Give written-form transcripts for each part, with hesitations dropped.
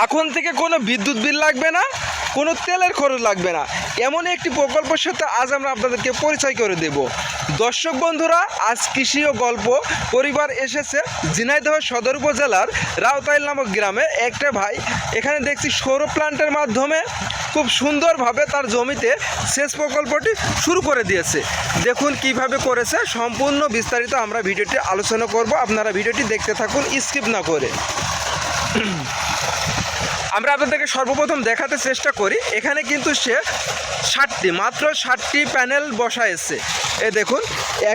এখন থেকে কোনো বিদ্যুৎ বিল লাগবে না, কোনো তেলের খরচ লাগবে না। এমন একটি প্রকল্পের সাথে আজ আমরা আপনাদেরকে পরিচয় করে দেব। দর্শক বন্ধুরা, আজ কৃষি ও গল্প পরিবার এসেছে ঝিনাইদহ সদর উপজেলার রাউতাইল নামক গ্রামে। একটা ভাই এখানে দেখছি সৌর প্ল্যান্টের মাধ্যমে খুব সুন্দরভাবে তার জমিতে সেচ প্রকল্পটি শুরু করে দিয়েছে। দেখুন কিভাবে করেছে, সম্পূর্ণ বিস্তারিত আমরা ভিডিওটি আলোচনা করব। আপনারা ভিডিওটি দেখতে থাকুন স্কিপ না করে। আমরা আপনাদেরকে সর্বপ্রথম দেখাতে চেষ্টা করি। এখানে কিন্তু সে মাত্র 60টি প্যানেল বসাইছে। এ দেখুন,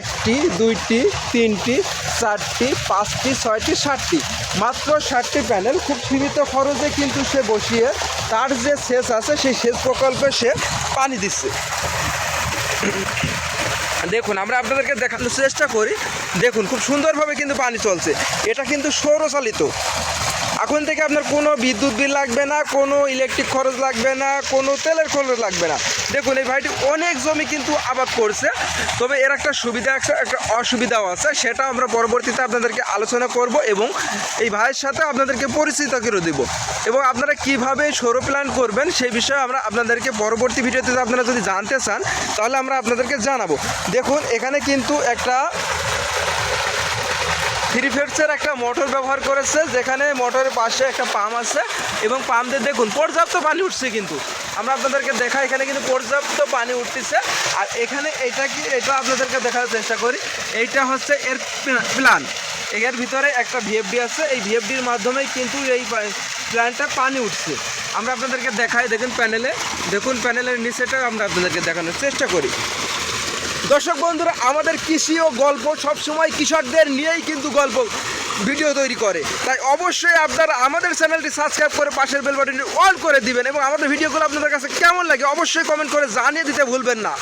1টি 2টি 3টি 4টি 5টি 6টি 7টি, মাত্র 60টি প্যানেল খুব সীমিত খরচে কিন্তু সে বসিয়ে তার যে সেচ আছে সেই সেচ প্রকল্পে সে পানি দিচ্ছে। দেখুন, আমরা আপনাদেরকে দেখানোর চেষ্টা করি। দেখুন খুব সুন্দরভাবে কিন্তু পানি চলছে। এটা কিন্তু সৌরচালিত। এখন থেকে আপনার কোনো বিদ্যুৎ বিল লাগবে না, কোনো ইলেকট্রিক খরচ লাগবে না, কোনো তেলের খরচ লাগবে না। দেখুন এই ভাইটি অনেক জমি কিন্তু আবাদ করছে, তবে এর একটা সুবিধা আছে, একটা অসুবিধাও আছে। সেটা আমরা পরবর্তীতে আপনাদেরকে আলোচনা করব এবং এই ভাইয়ের সাথে আপনাদেরকে পরিচিত করে দেব এবং আপনারা কিভাবে সৌর প্ল্যান্ট করবেন সেই বিষয়ে আমরা আপনাদেরকে পরবর্তী ভিডিওতে আপনারা যদি জানতে চান তাহলে আমরা আপনাদেরকে জানাবো। দেখুন এখানে কিন্তু একটা 3 ফেজের একটা মোটর ব্যবহার করেছে, যেখানে মোটরের পাশে একটা পাম্প আছে এবং পাম্প দিয়ে দেখুন পর্যাপ্ত পানি উঠছে। কিন্তু আমরা আপনাদেরকে দেখাই, এখানে কিন্তু পর্যাপ্ত পানি উঠতেছে। আর এখানে এটা আপনাদেরকে দেখার চেষ্টা করি। এইটা হচ্ছে এর প্ল্যান। এর ভিতরে একটা ভিএফডি আছে, এই ভিএফডির মাধ্যমেই কিন্তু এই প্ল্যান্টটা পানি উঠছে। আমরা আপনাদেরকে দেখাই, দেখুন প্যানেলে, দেখুন প্যানেলের নিচেটা আমরা আপনাদেরকে দেখানোর চেষ্টা করি। দর্শক বন্ধুরা, আমাদের কৃষি ও গল্প সবসময় কৃষকদের নিয়েই কিন্তু গল্প ভিডিও তৈরি করে, তাই অবশ্যই আপনারা আমাদের চ্যানেলটি সাবস্ক্রাইব করে পাশের বেল বাটনটি অন করে দিবেন এবং আমাদের ভিডিওগুলো আপনাদের কাছে কেমন লাগে অবশ্যই কমেন্ট করে জানিয়ে দিতে ভুলবেন না।